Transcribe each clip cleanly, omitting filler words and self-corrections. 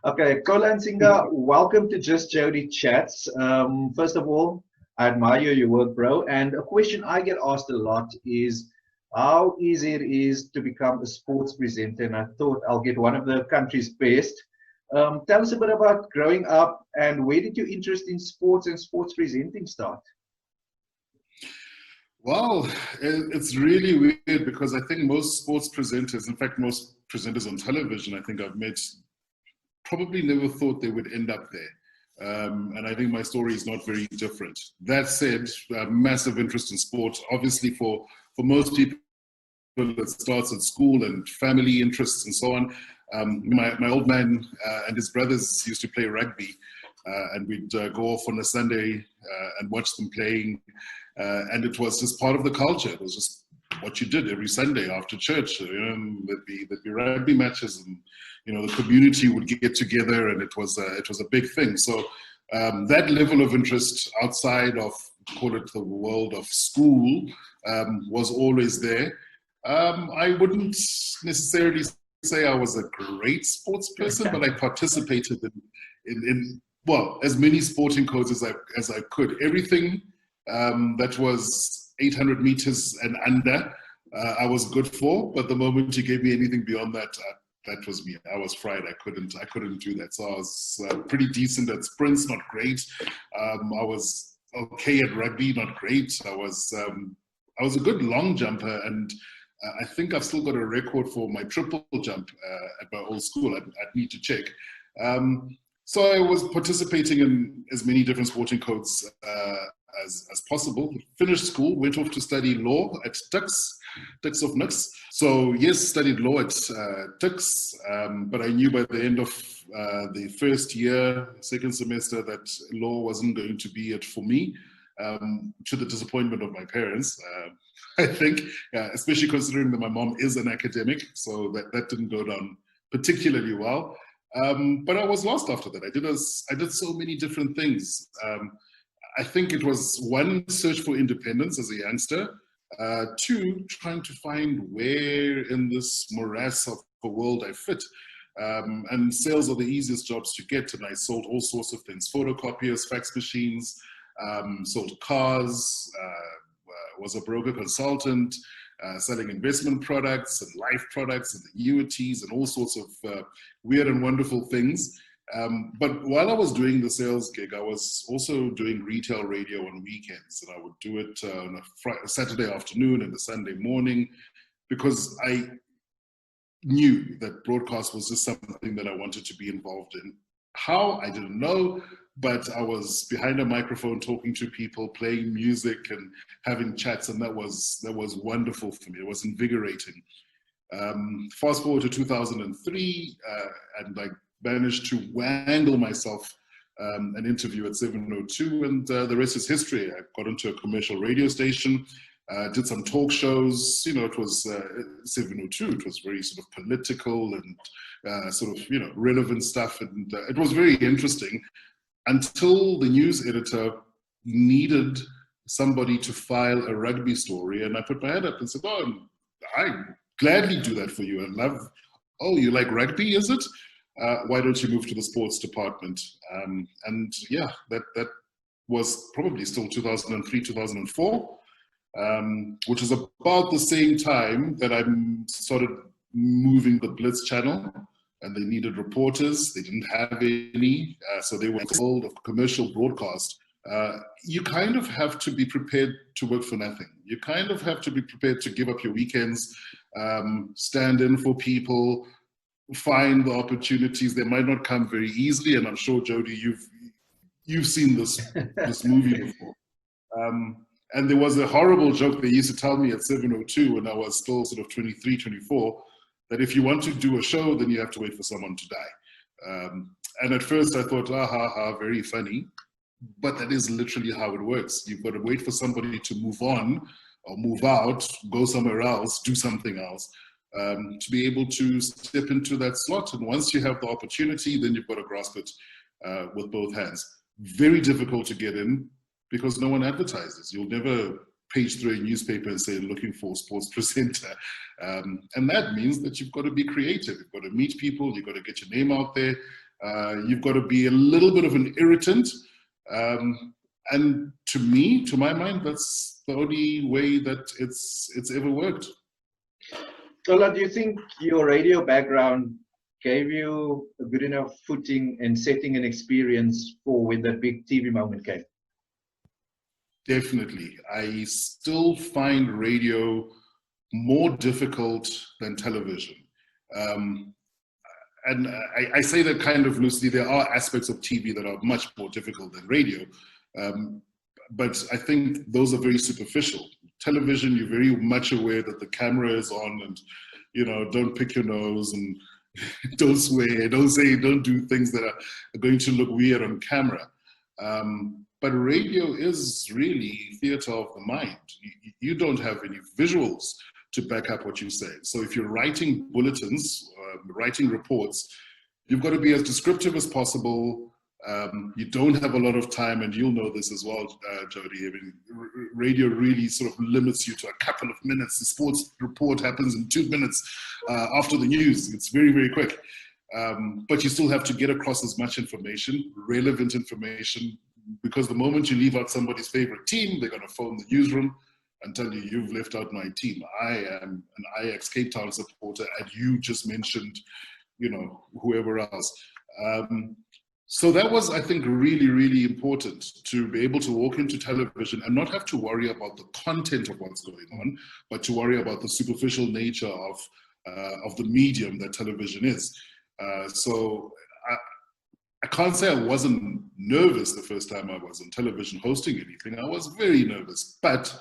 Okay, Xola Ntshinga, welcome to Just Jody Chats. First of all, I admire your work, bro. And a question I get asked a lot is how easy it is to become a sports presenter. And I thought I'll get one of the country's best. Tell us a bit about growing up and where did your interest in sports and sports presenting start? Well, it's really weird because I think most sports presenters, in fact, most presenters on television, I think I've met, probably never thought they would end up there. And I think my story is not very different. That said, massive interest in sport. Obviously, for most people, it starts at school and family interests and so on. My old man and his brothers used to play rugby, and we'd go off on a Sunday and watch them playing. And it was just part of the culture. It was just what you did every Sunday after church. There'd be rugby matches, and the community would get together, and it was a big thing. So that level of interest outside of, call it, the world of school was always there. I wouldn't necessarily say I was a great sports person, but I participated in well, as many sporting codes as I could. Everything that was 800 meters and under, I was good for. But the moment you gave me anything beyond that, that was me. I was fried. I couldn't do that. So I was pretty decent at sprints, not great. I was okay at rugby, not great. I was a good long jumper, and I think I've still got a record for my triple jump at my old school. I'd need to check. So I was participating in as many different sporting codes as possible. Finished school, went off to study law at Tuks of Nux. So yes, studied law at Tuks, but I knew by the end of the first year, second semester, that law wasn't going to be it for me, to the disappointment of my parents. I think, especially considering that my mom is an academic, so that didn't go down particularly well. But I was lost after that. I did so many different things. I think it was one, search for independence as a youngster. Two, trying to find where in this morass of the world I fit. And sales are the easiest jobs to get, and I sold all sorts of things: photocopiers, fax machines, sold cars, was a broker consultant, selling investment products and life products and annuities and all sorts of weird and wonderful things. But while I was doing the sales gig, I was also doing retail radio on weekends, and I would do it on a Saturday afternoon and a Sunday morning, because I knew that broadcast was just something that I wanted to be involved in. How, I didn't know, but I was behind a microphone talking to people, playing music and having chats, and that was wonderful for me. It was invigorating. Fast forward to 2003, and I managed to wangle myself an interview at 702, and the rest is history. I got into a commercial radio station, did some talk shows. It was 702. It was very sort of political and sort of relevant stuff, and it was very interesting, until the news editor needed somebody to file a rugby story, and I put my hand up and said, "Oh, I gladly do that for you. I love. Oh, you like rugby, is it? Why don't you move to the sports department?" And yeah, that was probably still 2003, 2004, which is about the same time that I started moving the Blitz channel, and they needed reporters. They didn't have any, so they were in the world of commercial broadcast. You kind of have to be prepared to work for nothing. You kind of have to be prepared to give up your weekends, stand in for people, find the opportunities. They might not come very easily, and I'm sure, Jody, you've seen this movie before. And there was a horrible joke they used to tell me at 702 when I was still sort of 23, 24, that if you want to do a show, then you have to wait for someone to die. And at first I thought, very funny. But that is literally how it works. You've got to wait for somebody to move on or move out, go somewhere else, do something else, to be able to step into that slot. And once you have the opportunity, then you've got to grasp it with both hands. Very difficult to get in because no one advertises. You'll never page through a newspaper and say, looking for a sports presenter. And that means that you've got to be creative. You've got to meet people. You've got to get your name out there. You've got to be a little bit of an irritant. And to me, to my mind, that's the only way that it's ever worked. Xola, do you think your radio background gave you a good enough footing and setting an experience for when that big TV moment came? Definitely. I still find radio more difficult than television. And I say that kind of loosely. There are aspects of TV that are much more difficult than radio. But I think those are very superficial. Television, you're very much aware that the camera is on and, you know, don't pick your nose and don't swear, don't do things that are going to look weird on camera. But radio is really theater of the mind. You don't have any visuals to back up what you say. So if you're writing bulletins, writing reports, you've got to be as descriptive as possible. You don't have a lot of time, and you'll know this as well, Jody. I mean, radio really sort of limits you to a couple of minutes. The sports report happens in 2 minutes after the news. It's very, very quick. But you still have to get across as much information, relevant information, because the moment you leave out somebody's favorite team, they're going to phone the newsroom and tell you, you've left out my team. I am an Ajax Cape Town supporter, and you just mentioned, you know, whoever else. So that was, I think, really, really important to be able to walk into television and not have to worry about the content of what's going on, but to worry about the superficial nature of the medium that television is. So I can't say I wasn't nervous the first time I was on television hosting anything. I was very nervous, but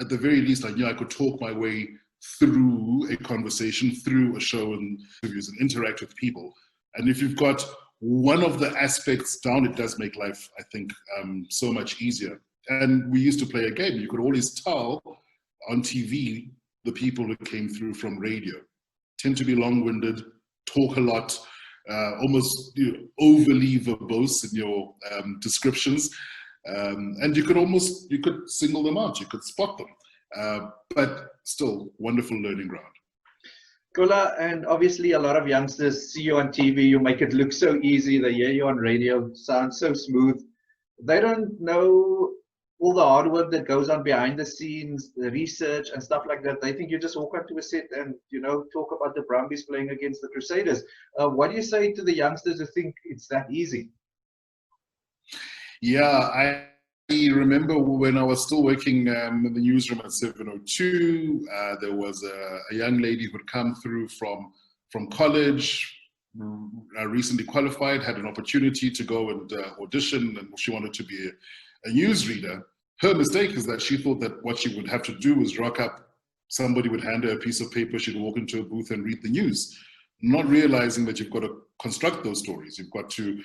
at the very least, I knew I could talk my way through a conversation, through a show and interviews, and interact with people. And if you've got one of the aspects down, it does make life, I think, so much easier. And we used to play a game. You could always tell on TV the people who came through from radio tend to be long-winded, talk a lot, almost overly verbose in your descriptions. And you could single them out, you could spot them. But still, wonderful learning ground. Xola, and obviously a lot of youngsters see you on TV, you make it look so easy, they hear you on radio, sounds so smooth. They don't know all the hard work that goes on behind the scenes, the research and stuff like that. They think you just walk onto a set and, you know, talk about the Brumbies playing against the Crusaders. What do you say to the youngsters who think it's that easy? Yeah, I remember when I was still working in the newsroom at 702, there was a young lady who had come through from college, recently qualified, had an opportunity to go and audition, and she wanted to be a newsreader. Her mistake is that she thought that what she would have to do was rock up, somebody would hand her a piece of paper, she'd walk into a booth and read the news, not realizing that you've got to construct those stories, you've got to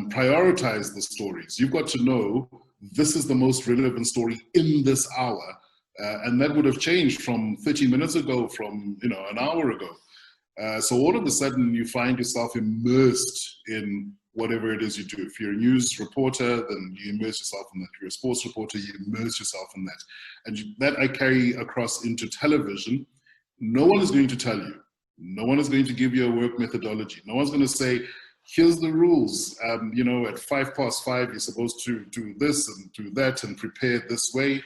prioritize the stories, you've got to know this is the most relevant story in this hour, and that would have changed from 30 minutes ago, from an hour ago. So all of a sudden you find yourself immersed in whatever it is you do. If you're a news reporter, then you immerse yourself in that. If you're a sports reporter, you immerse yourself in that. And that I carry across into television. No one is going to tell you. No one is going to give you a work methodology. No one's going to say, here's the rules. At 5:05, you're supposed to do this and do that and prepare this way.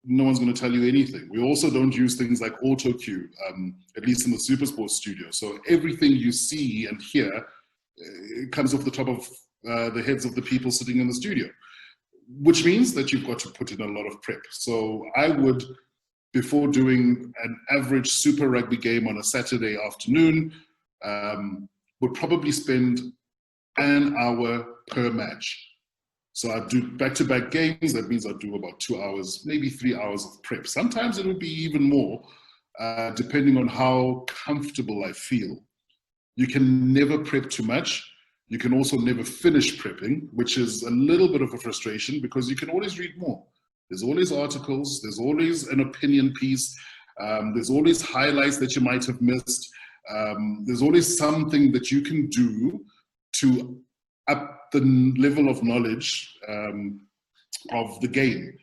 No one's going to tell you anything. We also don't use things like auto cue, at least in the Supersport studio. So everything you see and hear it comes off the top of the heads of the people sitting in the studio, which means that you've got to put in a lot of prep. So I would, before doing an average Super Rugby game on a Saturday afternoon, would probably spend an hour per match. So I'd do back-to-back games. That means I'd do about 2 hours, maybe 3 hours of prep. Sometimes it would be even more, depending on how comfortable I feel. You can never prep too much. You can also never finish prepping, which is a little bit of a frustration because you can always read more. There's always articles. There's always an opinion piece. There's always highlights that you might have missed. There's always something that you can do to up the level of knowledge of the game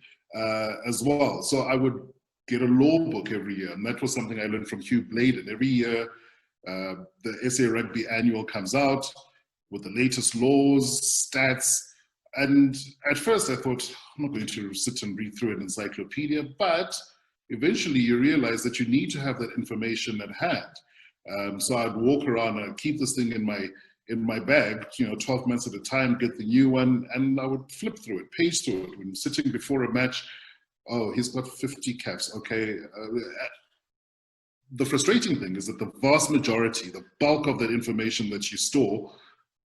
as well. So I would get a law book every year, and that was something I learned from Hugh Bladen. Every year, the SA Rugby Annual comes out. with the latest laws, stats. And at first I thought, I'm not going to sit and read through an encyclopedia, but eventually you realize that you need to have that information at hand. So I'd walk around and I'd keep this thing in my bag, 12 months at a time, get the new one, and I would flip through it, page through it. When sitting before a match, oh, he's got 50 caps, okay. The frustrating thing is that the vast majority, the bulk of that information that you store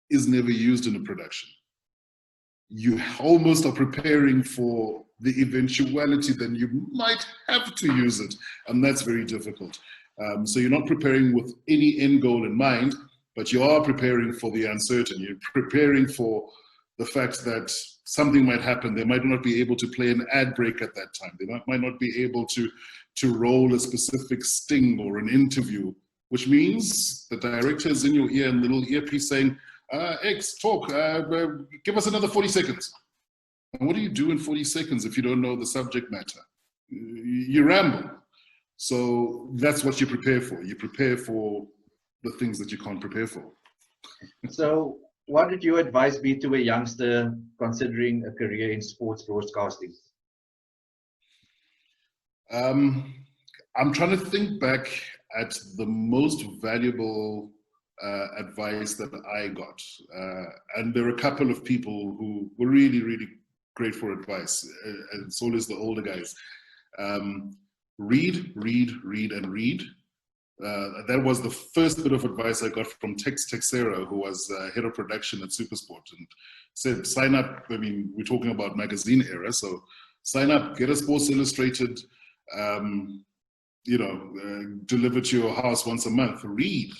is never used in a production. You almost are preparing for the eventuality that you might have to use it, and that's very difficult. So you're not preparing with any end goal in mind, but you are preparing for the uncertain. You're preparing for the fact that something might happen. They might not be able to play an ad break at that time. They might not be able to roll a specific sting or an interview, which means the director is in your ear and little earpiece saying, X, talk, give us another 40 seconds. And what do you do in 40 seconds if you don't know the subject matter? You ramble. So that's what you prepare for. You prepare for the things that you can't prepare for. So what would your advice be to a youngster considering a career in sports broadcasting? I'm trying to think back at the most valuable advice that I got. And there are a couple of people who were really, really great for advice. And so is the older guys. Read, and read. That was the first bit of advice I got from Tex Texera, who was head of production at Supersport, and said, sign up. I mean, we're talking about magazine era, so sign up, get a Sports Illustrated, delivered to your house once a month. Read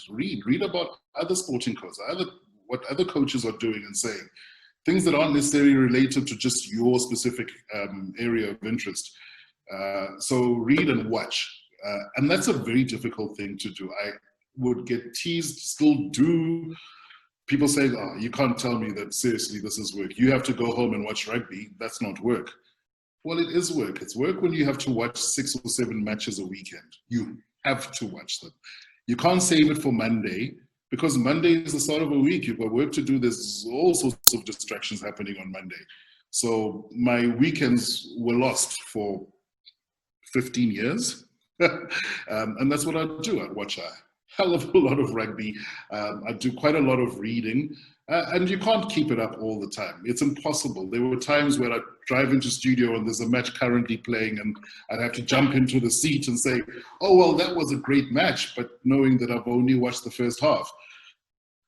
about other sporting codes, what other coaches are doing and saying, things that aren't necessarily related to just your specific area of interest. So read and watch. And that's a very difficult thing to do. I would get teased, still do. People say, oh, you can't tell me that seriously this is work. You have to go home and watch rugby. That's not work. Well, it is work. It's work when you have to watch 6 or 7 matches a weekend. You have to watch them. You can't save it for Monday, because Monday is the start of a week. You've got work to do. There's all sorts of distractions happening on Monday. So my weekends were lost for 15 years. And that's what I do. I'd watch a hell of a lot of rugby. I do quite a lot of reading. And you can't keep it up all the time. It's impossible. There were times where I'd drive into studio and there's a match currently playing and I'd have to jump into the seat and say, oh, well, that was a great match, but knowing that I've only watched the first half.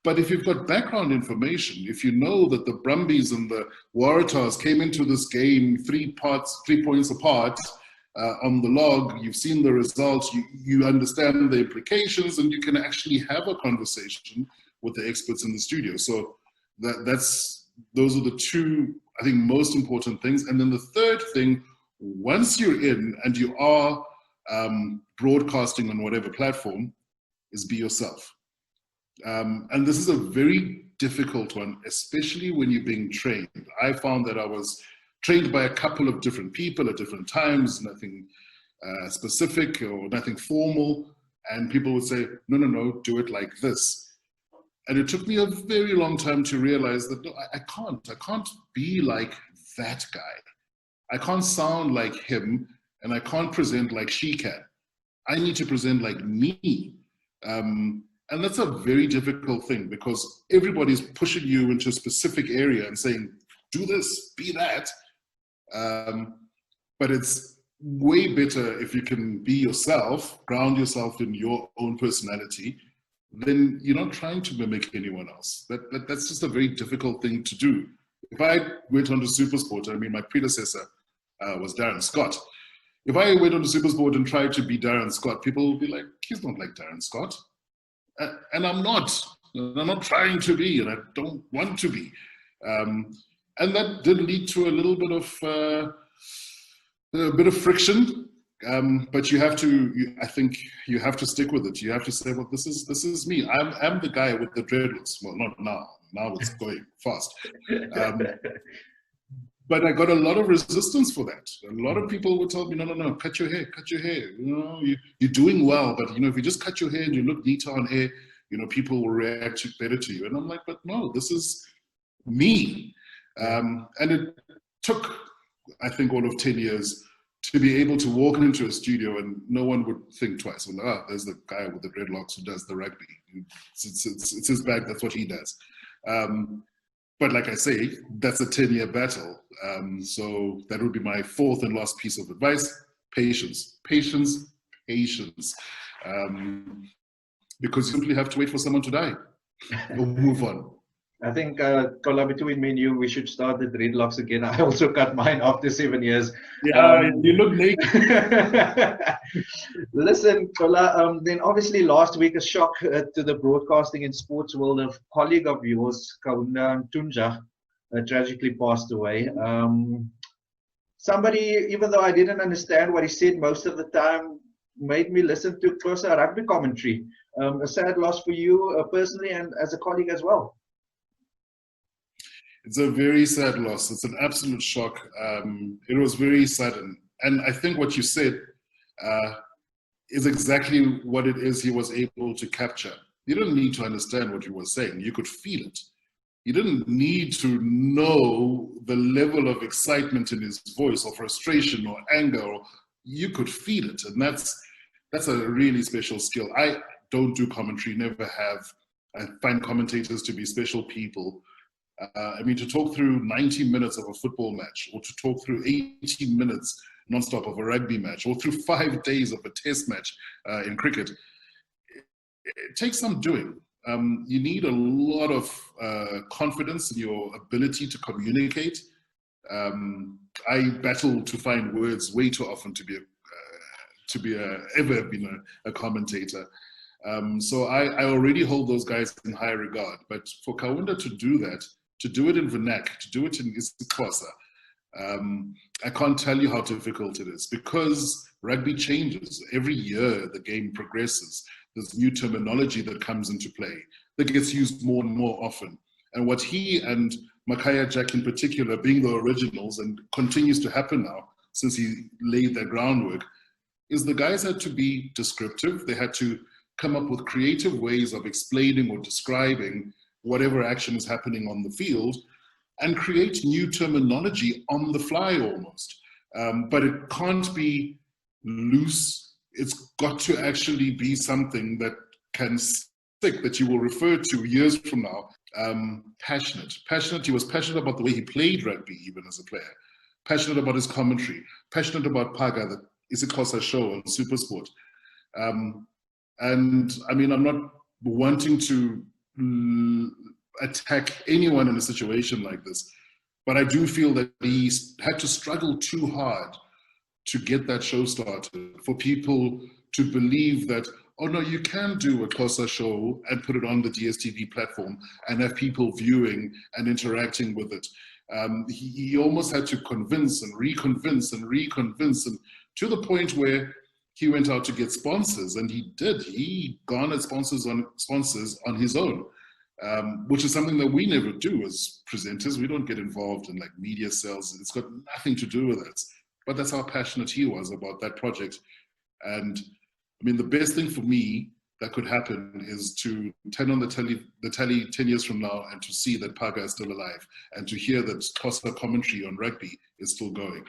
But if you've got background information, if you know that the Brumbies and the Waratahs came into this game 3 points apart, on the log, you've seen the results, you understand the implications, and you can actually have a conversation with the experts in the studio. So those are the 2, I think, most important things. And then the third thing, once you're in and you are broadcasting on whatever platform, is be yourself. And this is a very difficult one, especially when you're being trained. I found that I was trained by a couple of different people at different times, nothing specific or nothing formal. And people would say, no, do it like this. And it took me a very long time to realize that, no, I can't be like that guy. I can't sound like him, and I can't present like she can. I need to present like me. And that's a very difficult thing, because everybody's pushing you into a specific area and saying, do this, be that. But it's way better if you can be yourself, ground yourself in your own personality, then you're not trying to mimic anyone else. That's just a very difficult thing to do. If I went on to Supersport, I mean, my predecessor was Darren Scott. If I went on to Supersport and tried to be Darren Scott, people would be like, he's not like Darren Scott. And I'm not. I'm not trying to be, and I don't want to be. And that did lead to a little bit of friction. But you have to, I think you have to stick with it. You have to say, well, this is me. I'm the guy with the dreadlocks. Well, not now. Now it's going fast. But I got a lot of resistance for that. A lot of people would tell me, no, cut your hair. You know, you're doing well, but you know, if you just cut your hair and you look neater on air, people will react better to you. And I'm like, but no, this is me. And it took, I think, all of 10 years to be able to walk into a studio and no one would think twice. Well, there's the guy with the dreadlocks who does the rugby. It's his bag, that's what he does. But like I say, that's a 10-year battle. So that would be my fourth and last piece of advice. Patience, patience, patience. Because you simply have to wait for someone to die or move on. I think, Xola, between me and you, we should start the dreadlocks again. I also cut mine after 7 years. Yeah, you look naked. Listen, Xola, then obviously last week a shock to the broadcasting and sports world. A colleague of yours, Kaunda Ntunja, tragically passed away. Somebody, even though I didn't understand what he said most of the time, made me listen to closer rugby commentary. A sad loss for you personally and as a colleague as well. It's a very sad loss. It's an absolute shock. It was very sudden. And I think what you said is exactly what it is he was able to capture. You didn't need to understand what he was saying. You could feel it. You didn't need to know the level of excitement in his voice or frustration or anger. You could feel it. And that's a really special skill. I don't do commentary, never have. I find commentators to be special people. I mean, to talk through 90 minutes of a football match, or to talk through 80 minutes nonstop of a rugby match, or through 5 days of a test match in cricket, it takes some doing. You need a lot of confidence in your ability to communicate. I battle to find words way too often to ever been a commentator. So I already hold those guys in high regard. But for Kaunda to do that, to do it in Vernac, to do it in isiXhosa, I can't tell you how difficult it is, because rugby changes. Every year the game progresses. There's new terminology that comes into play that gets used more and more often. And what he and Makaya Jack in particular, being the originals, and continues to happen now since he laid that groundwork, is the guys had to be descriptive. They had to come up with creative ways of explaining or describing whatever action is happening on the field, and create new terminology on the fly almost. But it can't be loose. It's got to actually be something that can stick, that you will refer to years from now. Passionate. He was passionate about the way he played rugby, even as a player. Passionate about his commentary. Passionate about Paga, the isiXhosa show on SuperSport. And I mean, I'm not wanting to attack anyone in a situation like this, but I do feel that he had to struggle too hard to get that show started, for people to believe that, oh no, you can do a Xhosa show and put it on the DSTV platform and have people viewing and interacting with it. He almost had to convince and reconvince and to the point where he went out to get sponsors, and he did. He garnered sponsors on his own, which is something that we never do as presenters. We don't get involved in like media sales. It's got nothing to do with it. But that's how passionate he was about that project. And I mean, the best thing for me that could happen is to turn on the tally 10 years from now and to see that Paga is still alive, and to hear that Xhosa commentary on rugby is still going.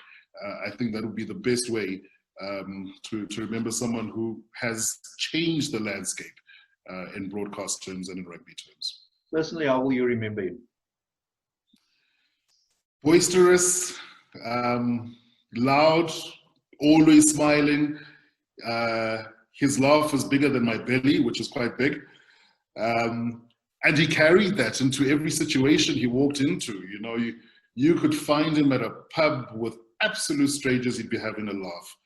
I think that would be the best way to remember someone who has changed the landscape in broadcast terms and in rugby terms. Personally, how will you remember him? Boisterous, loud, always smiling. His laugh was bigger than my belly, which is quite big. And he carried that into every situation he walked into. You know, you could find him at a pub with absolute strangers, he'd be having a laugh.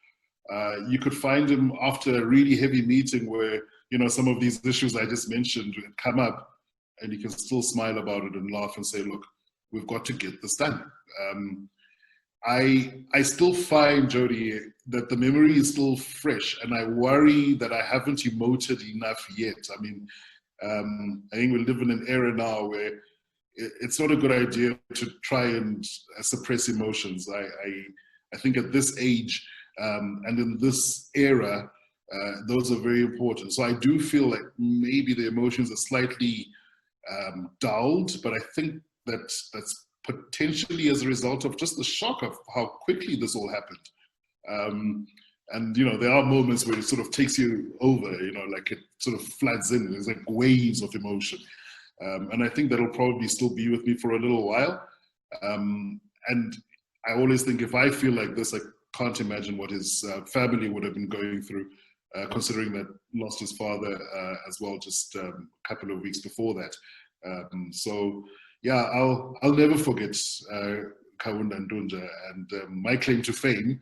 You could find him after a really heavy meeting where, you know, some of these issues I just mentioned would come up, and he can still smile about it and laugh and say, look, we've got to get this done. I still find, Jody, that the memory is still fresh, and I worry that I haven't emoted enough yet. I mean, I think we live in an era now where it's not a good idea to try and suppress emotions. I think at this age and in this era, those are very important. So I do feel like maybe the emotions are slightly dulled, but I think that's potentially as a result of just the shock of how quickly this all happened. And, you know, there are moments where it sort of takes you over, you know, like it sort of floods in. There's like waves of emotion. And I think that'll probably still be with me for a little while. And I always think if I feel like this, I can't imagine what his family would have been going through, considering that lost his father as well just a couple of weeks before that. So, yeah, I'll never forget Kaunda and Ntunja. And my claim to fame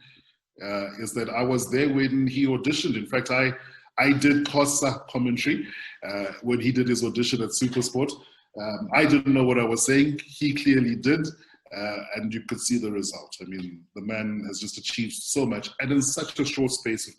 is that I was there when he auditioned. In fact, I did Xhosa commentary when he did his audition at SuperSport. I didn't know what I was saying. He clearly did. And you could see the result. I mean, the man has just achieved so much and in such a short space of time.